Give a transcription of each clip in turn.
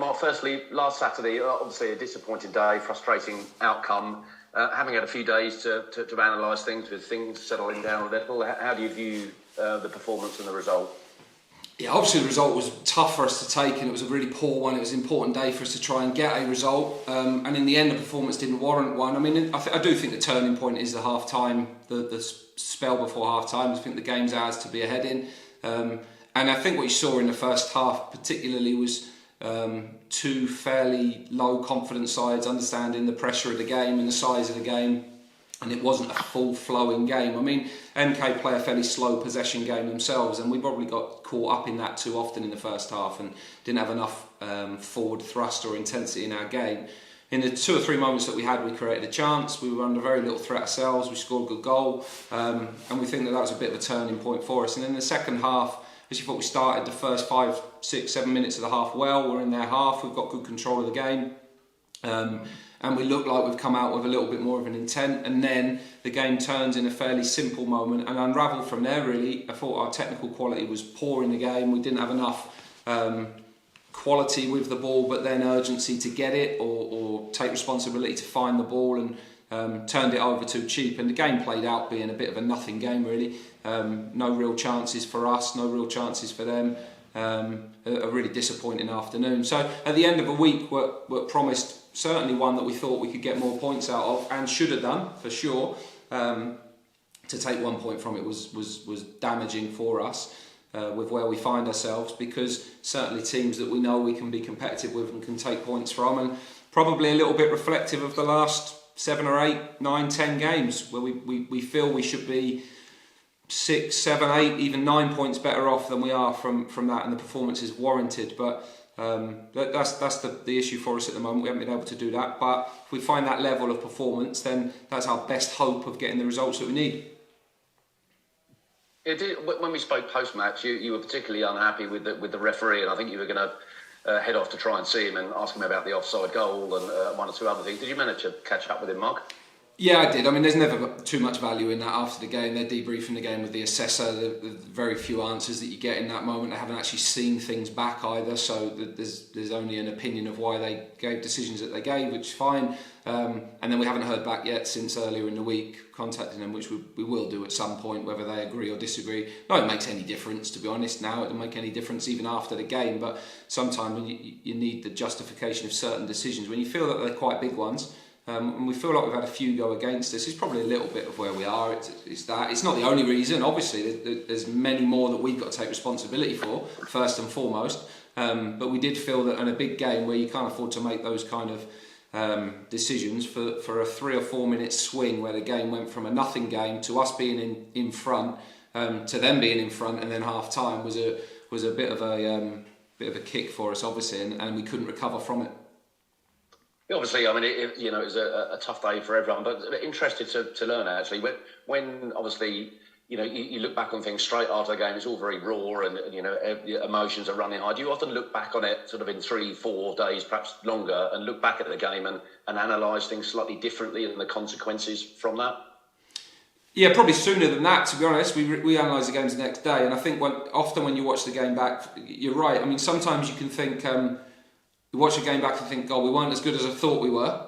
Mark. Firstly, last Saturday, obviously a disappointing day, frustrating outcome. Having had a few days to analyse things, with things settling down a little, how do you view the performance and the result? Yeah, obviously the result was tough for us to take, and it was a really poor one. It was an important day for us to try and get a result, and in the end the performance didn't warrant one. I mean, I do think the turning point is the half-time, the spell before half-time. I think the game's ours to be ahead in, and I think what you saw in the first half particularly was two fairly low confidence sides understanding the pressure of the game and the size of the game, and it wasn't a full flowing game. I mean, MK play a fairly slow possession game themselves, and we probably got caught up in that too often in the first half and didn't have enough forward thrust or intensity in our game. In the 2 or 3 moments that we had, we created a chance. We were under very little threat ourselves. We scored a good goal, and we think that was a bit of a turning point for us. And in the second half, as you thought, we started the first 5, 6, 7 minutes of the half well. We're in their half. We've got good control of the game. And we look like we've come out with a little bit more of an intent, and then the game turns in a fairly simple moment and unravelled from there, really. I thought our technical quality was poor in the game. We didn't have enough quality with the ball, but then urgency to get it or take responsibility to find the ball, and turned it over too cheap. And the game played out being a bit of a nothing game, really. No real chances for us, no real chances for them. A really disappointing afternoon. So at the end of a week, we're promised certainly one that we thought we could get more points out of, and should have done for sure. To take 1 point from it was damaging for us with where we find ourselves, because certainly teams that we know we can be competitive with and can take points from, and probably a little bit reflective of the last 7 or 8, 9, 10 games where we feel we should be 6, 7, 8, even 9 points better off than we are from that, and the performance is warranted. But that's the issue for us at the moment. We haven't been able to do that. But if we find that level of performance, then that's our best hope of getting the results that we need. When we spoke post-match, you were particularly unhappy with the referee, and I think you were going to head off to try and see him and ask him about the offside goal and 1 or 2 other things. Did you manage to catch up with him, Mark? Yeah, I did. I mean, there's never too much value in that after the game. They're debriefing the game with the assessor. The very few answers that you get in that moment. They haven't actually seen things back either, so there's only an opinion of why they gave decisions that they gave, which is fine. And then we haven't heard back yet since earlier in the week, contacting them, which we will do at some point, whether they agree or disagree. Not it makes any difference, to be honest. Now it doesn't make any difference even after the game, but sometimes you need the justification of certain decisions when you feel that they're quite big ones. And we feel like we've had a few go against us. It's probably a little bit of where we are. It's that. It's not the only reason. Obviously, there's many more that we've got to take responsibility for, first and foremost. But we did feel that in a big game where you can't afford to make those kind of decisions for a 3 or 4 minute swing where the game went from a nothing game to us being in front to them being in front, and then half time was a bit of a kick for us, obviously, and we couldn't recover from it. Obviously, I mean, it was a tough day for everyone, but interested to learn, actually. When obviously, you look back on things straight after the game, it's all very raw and, emotions are running high. Do you often look back on it sort of in 3, 4 days, perhaps longer, and look back at the game and analyse things slightly differently and the consequences from that? Yeah, probably sooner than that, to be honest. We analyse the games the next day, and I think often when you watch the game back, you're right. I mean, sometimes you can think... You watch a game back and think, God, we weren't as good as I thought we were,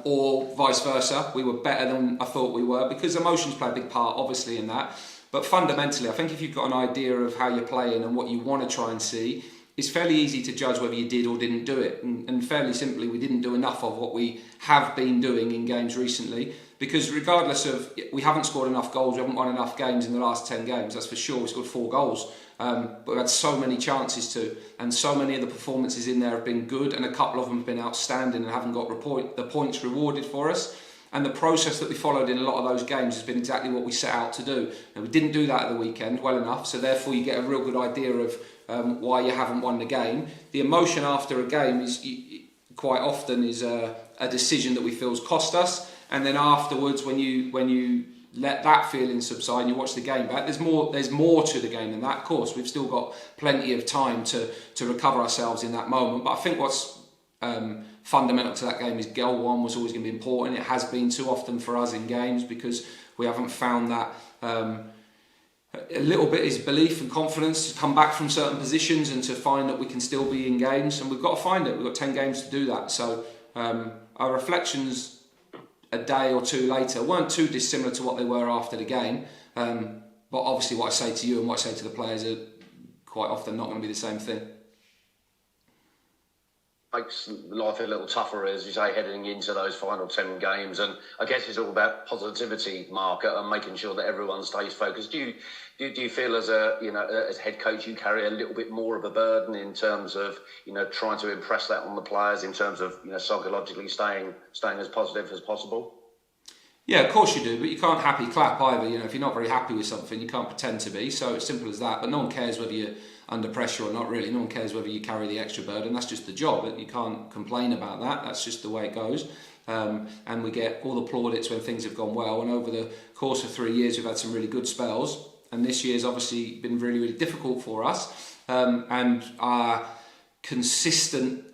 or vice versa, we were better than I thought we were, because emotions play a big part, obviously, in that. But fundamentally, I think if you've got an idea of how you're playing and what you want to try and see, it's fairly easy to judge whether you did or didn't do it. And fairly simply, we didn't do enough of what we have been doing in games recently, because regardless of, we haven't scored enough goals, we haven't won enough games in the last 10 games, that's for sure. We scored 4 goals. But we've had so many chances to, and so many of the performances in there have been good, and a couple of them have been outstanding and haven't got the points rewarded for us. And the process that we followed in a lot of those games has been exactly what we set out to do. And we didn't do that at the weekend well enough, so therefore you get a real good idea of why you haven't won the game. The emotion after a game is quite often a decision that we feel has cost us, and then afterwards when you let that feeling subside and you watch the game back, there's more to the game than that. Of course, we've still got plenty of time to recover ourselves in that moment, but I think what's fundamental to that game is goal 1 was always going to be important. It has been too often for us in games, because we haven't found that A little bit is belief and confidence to come back from certain positions and to find that we can still be in games, and we've got to find it. We've got 10 games to do that. So our reflections a day or two later weren't too dissimilar to what they were after the game. But obviously what I say to you and what I say to the players are quite often not going to be the same thing. Makes life a little tougher, as you say, heading into those final 10 games. And I guess it's all about positivity, Mark, and making sure that everyone stays focused. Do you feel as as head coach you carry a little bit more of a burden in terms of trying to impress that on the players, in terms of psychologically staying as positive as possible? Yeah, of course you do, but you can't happy clap either. If you're not very happy with something, you can't pretend to be. So it's simple as that. But no one cares whether you're under pressure or not, really. No one cares whether you carry the extra burden. That's just the job. You can't complain about that. That's just the way it goes. And we get all the plaudits when things have gone well. And over the course of 3 years, we've had some really good spells. And this year's obviously been really, really difficult for us. And our consistent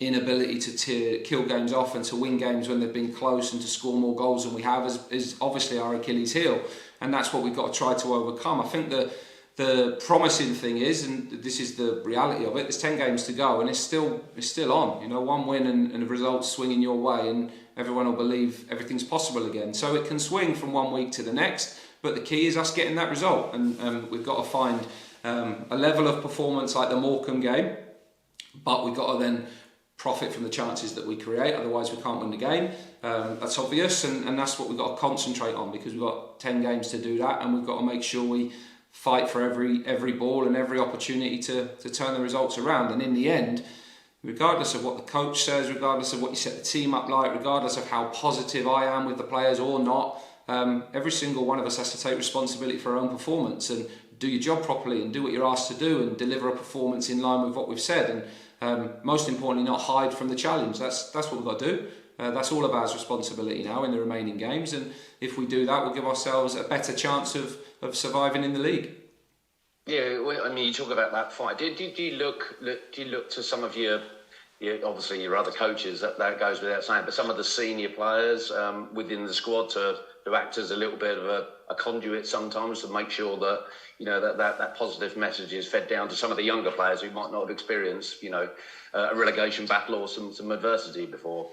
inability to kill games off and to win games when they've been close and to score more goals than we have is obviously our Achilles heel, and that's what we've got to try to overcome. I think the promising thing is, and this is the reality of it, there's 10 games to go and it's still on. One win and the results swinging your way and everyone will believe everything's possible again. So it can swing from one week to the next, but the key is us getting that result, and we've got to find a level of performance like the Morecambe game, but we've got to then profit from the chances that we create, otherwise we can't win the game. That's obvious, and that's what we've got to concentrate on, because we've got 10 games to do that, and we've got to make sure we fight for every ball and every opportunity to turn the results around. And in the end, regardless of what the coach says, regardless of what you set the team up like, regardless of how positive I am with the players or not, every single one of us has to take responsibility for our own performance and do your job properly and do what you're asked to do and deliver a performance in line with what we've said. And most importantly, not hide from the challenge. That's what we've got to do. That's all of our responsibility now in the remaining games, and if we do that, we'll give ourselves a better chance of surviving in the league. Yeah, well, I mean, you talk about that fight. Do you look to some of your obviously your other coaches? That goes without saying, but some of the senior players within the squad to act as a little bit of a conduit sometimes to make sure that that positive message is fed down to some of the younger players who might not have experienced a relegation battle or some adversity before.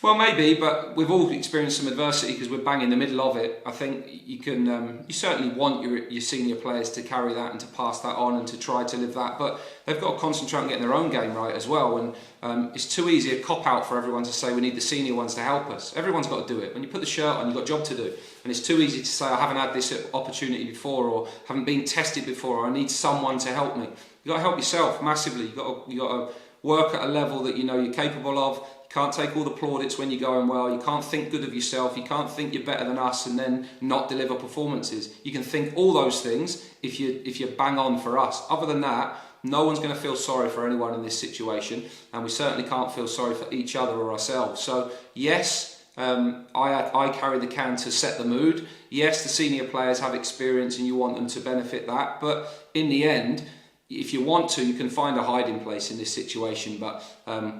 Well, maybe, but we've all experienced some adversity because we're bang in the middle of it. I think you can, you certainly want your senior players to carry that and to pass that on and to try to live that, but they've got to concentrate on getting their own game right as well. And it's too easy a cop-out for everyone to say we need the senior ones to help us. Everyone's got to do it. When you put the shirt on, you've got a job to do. And it's too easy to say I haven't had this opportunity before, or haven't been tested before, or I need someone to help me. You've got to help yourself massively. You've got to work at a level that you're capable of. You can't take all the plaudits when you're going well. You can't think good of yourself. You can't think you're better than us and then not deliver performances. You can think all those things if you bang on for us. Other than that, no one's going to feel sorry for anyone in this situation, and we certainly can't feel sorry for each other or ourselves. So yes, I carry the can to set the mood. Yes, the senior players have experience and you want them to benefit that, but in the end, if you want to, you can find a hiding place in this situation, but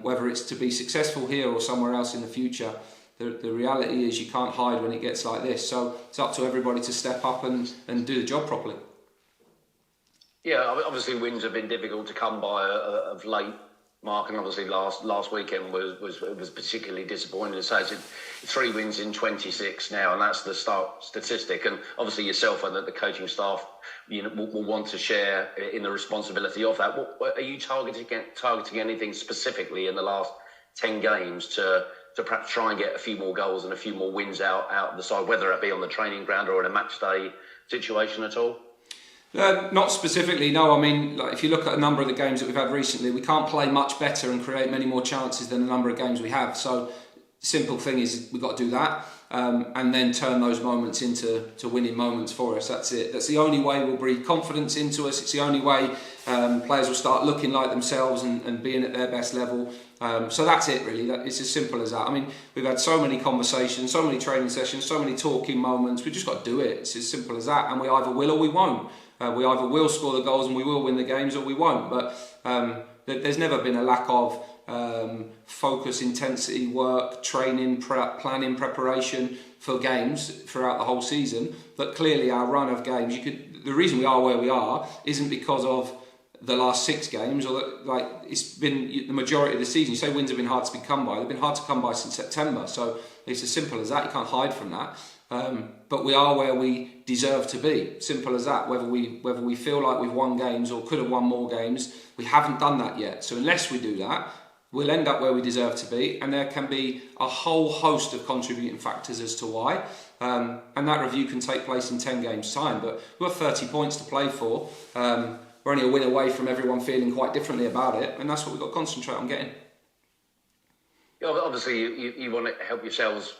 whether it's to be successful here or somewhere else in the future, the reality is you can't hide when it gets like this. So it's up to everybody to step up and do the job properly. Yeah, obviously wins have been difficult to come by of late, Mark, and obviously last weekend was particularly disappointing. So it's 3 wins in 26 now, and that's the start statistic. And obviously yourself and the coaching staff, will want to share in the responsibility of that. What are you targeting anything specifically in the last 10 games to perhaps try and get a few more goals and a few more wins out of the side, whether it be on the training ground or in a match day situation at all? Not specifically, no. I mean, if you look at a number of the games that we've had recently, we can't play much better and create many more chances than the number of games we have. So, simple thing is we've got to do that and then turn those moments into winning moments for us. That's it. That's the only way we'll breathe confidence into us. It's the only way players will start looking like themselves and being at their best level. So that's it, really. It's as simple as that. I mean, we've had so many conversations, so many training sessions, so many talking moments. We've just got to do it. It's as simple as that. And we either will or we won't. We either will score the goals and we will win the games, or we won't. But there's never been a lack of focus, intensity, work, training, planning, preparation for games throughout the whole season. But clearly our run of games, the reason we are where we are isn't because of the last 6 games, or it's been the majority of the season. You say wins have been hard to come by. They've been hard to come by since September. So it's as simple as that. You can't hide from that. But we are where we deserve to be. Simple as that. Whether we feel like we've won games or could have won more games, we haven't done that yet. So unless we do that, we'll end up where we deserve to be. And there can be a whole host of contributing factors as to why. And that review can take place in 10 games' time. But we've got 30 points to play for. We're only a win away from everyone feeling quite differently about it, and that's what we've got to concentrate on getting. Yeah, obviously, you want to help yourselves,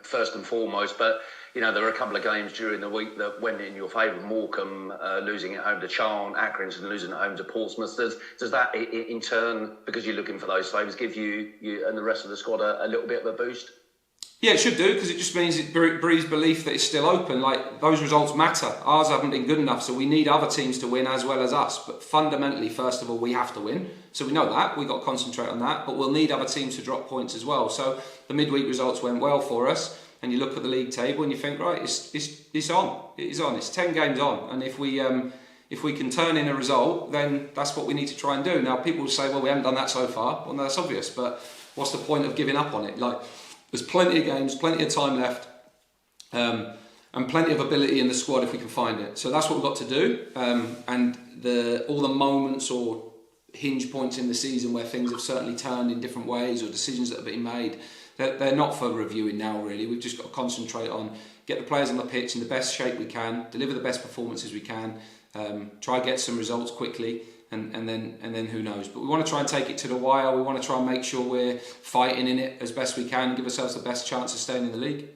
first and foremost, but, there were a couple of games during the week that went in your favour. Morecambe losing at home to Charlton, Accrington losing at home to Portsmouth. Does that, in turn, because you're looking for those favours, give you and the rest of the squad a little bit of a boost? Yeah, it should do, because it just means it breeds belief that it's still open. Like, those results matter. Ours haven't been good enough, so we need other teams to win as well as us. But fundamentally, first of all, we have to win. So we know that. We've got to concentrate on that. But we'll need other teams to drop points as well. So the midweek results went well for us. And you look at the league table and you think, right, it's on. It is on. It's 10 games on. And if we can turn in a result, then that's what we need to try and do. Now, people will say, well, we haven't done that so far. Well, no, that's obvious. But what's the point of giving up on it? There's plenty of games, plenty of time left, and plenty of ability in the squad if we can find it. So that's what we've got to do. And all the moments or hinge points in the season where things have certainly turned in different ways, or decisions that have been made, they're not for reviewing now, really. We've just got to concentrate on get the players on the pitch in the best shape we can, deliver the best performances we can, try and get some results quickly. And then who knows? But we want to try and take it to the wire. We want to try and make sure we're fighting in it as best we can and give ourselves the best chance of staying in the league.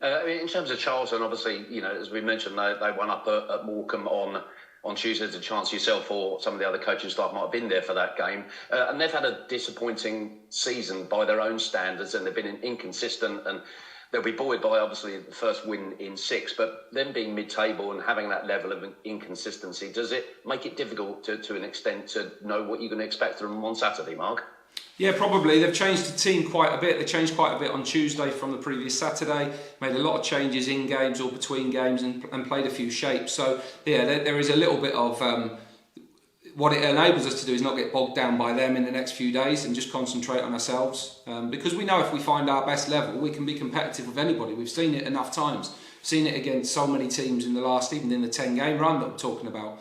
In terms of Charlton, obviously, as we mentioned, they won up at Morecambe on Tuesday. There's a chance yourself or some of the other coaching staff might have been there for that game. And they've had a disappointing season by their own standards, and they've been inconsistent, and they'll be buoyed by, obviously, the first win in 6, but them being mid-table and having that level of inconsistency, does it make it difficult to an extent to know what you're going to expect from them on Saturday, Mark? Yeah, probably. They've changed the team quite a bit. They changed quite a bit on Tuesday from the previous Saturday, made a lot of changes in games or between games and played a few shapes. So, yeah, there is a little bit of... what it enables us to do is not get bogged down by them in the next few days and just concentrate on ourselves. Because we know if we find our best level, we can be competitive with anybody. We've seen it enough times. Seen it against so many teams in the last, even in the 10-game run that we're talking about.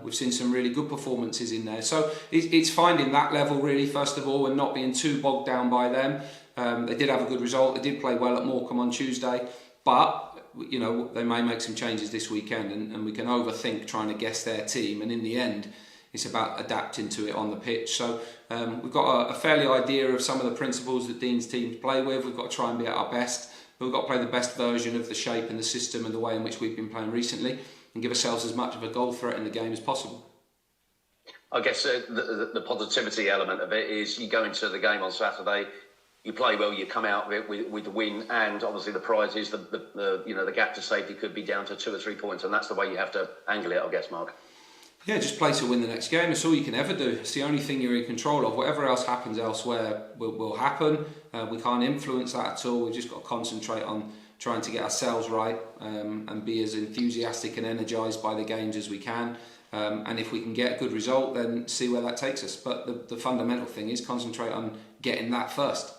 We've seen some really good performances in there. So it's finding that level really, first of all, and not being too bogged down by them. They did have a good result. They did play well at Morecambe on Tuesday. But, they may make some changes this weekend, and we can overthink trying to guess their team. And in the end, it's about adapting to it on the pitch. So we've got a fairly idea of some of the principles that Dean's teams play with. We've got to try and be at our best. But we've got to play the best version of the shape and the system and the way in which we've been playing recently, and give ourselves as much of a goal threat in the game as possible. I guess the positivity element of it is you go into the game on Saturday, you play well, you come out with the win, and obviously the prize is the gap to safety could be down to 2 or 3 points, and that's the way you have to angle it, I guess, Mark. Yeah, just play to win the next game. It's all you can ever do. It's the only thing you're in control of. Whatever else happens elsewhere will happen. We can't influence that at all. We've just got to concentrate on trying to get ourselves right and be as enthusiastic and energised by the games as we can. And if we can get a good result, then see where that takes us. But the fundamental thing is concentrate on getting that first.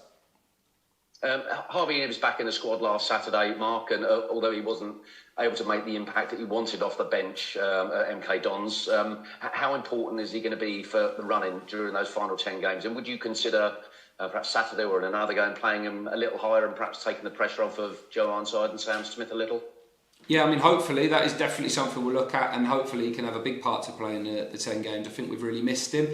Harvey was back in the squad last Saturday, Mark, and although he wasn't able to make the impact that he wanted off the bench at MK Dons, how important is he going to be for the running during those final 10 games? And would you consider perhaps Saturday or in another game playing him a little higher and perhaps taking the pressure off of Joe Ironside and Sam Smith a little? Yeah, hopefully that is definitely something we'll look at, and hopefully he can have a big part to play in the 10 games. I think we've really missed him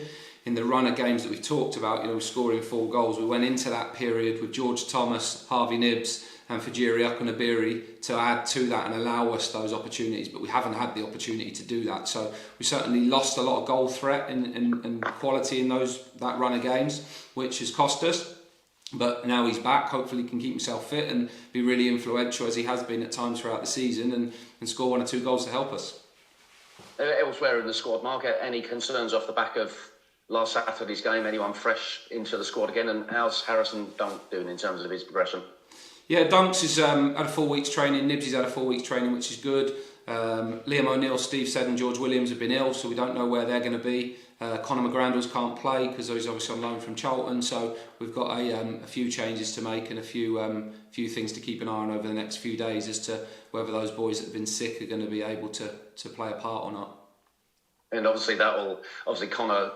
in the run of games that we've talked about, scoring 4 goals. We went into that period with George Thomas, Harvey Nibbs and Fajiri Akunabiri to add to that and allow us those opportunities, but we haven't had the opportunity to do that. So we certainly lost a lot of goal threat and quality in that run of games, which has cost us. But now he's back, hopefully he can keep himself fit and be really influential as he has been at times throughout the season and score 1 or 2 goals to help us. Elsewhere in the squad, Mark, any concerns off the back of last Saturday's game, anyone fresh into the squad again? And how's Harrison Dunk doing in terms of his progression? Yeah, Dunks has had a 4 weeks training. Nibsy's had a 4 weeks training, which is good. Liam O'Neill, Steve Seddon and George Williams have been ill, so we don't know where they're going to be. Conor McGrandles can't play because he's obviously on loan from Charlton, so we've got a few changes to make and a few things to keep an eye on over the next few days as to whether those boys that have been sick are going to be able to play a part or not. And obviously Conor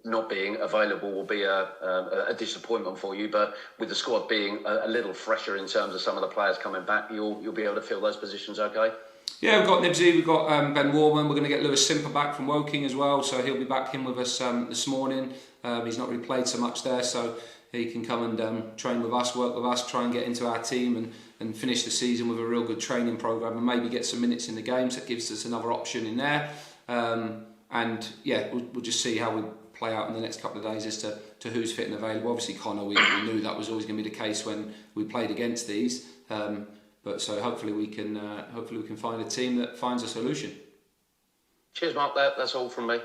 not being available will be a disappointment for you. But with the squad being a little fresher in terms of some of the players coming back, you'll be able to fill those positions okay? Yeah, we've got Nibsy, we've got Ben Warman. We're going to get Lewis Simper back from Woking as well, so he'll be back in with us this morning. He's not really played so much there, so he can come and train with us, work with us, try and get into our team and finish the season with a real good training programme and maybe get some minutes in the games. That gives us another option in there. And yeah, we'll just see how we play out in the next couple of days as to who's fit and available. Obviously, Conor, we knew that was always going to be the case when we played against these. But so hopefully we can find a team that finds a solution. Cheers, Mark. That's all from me.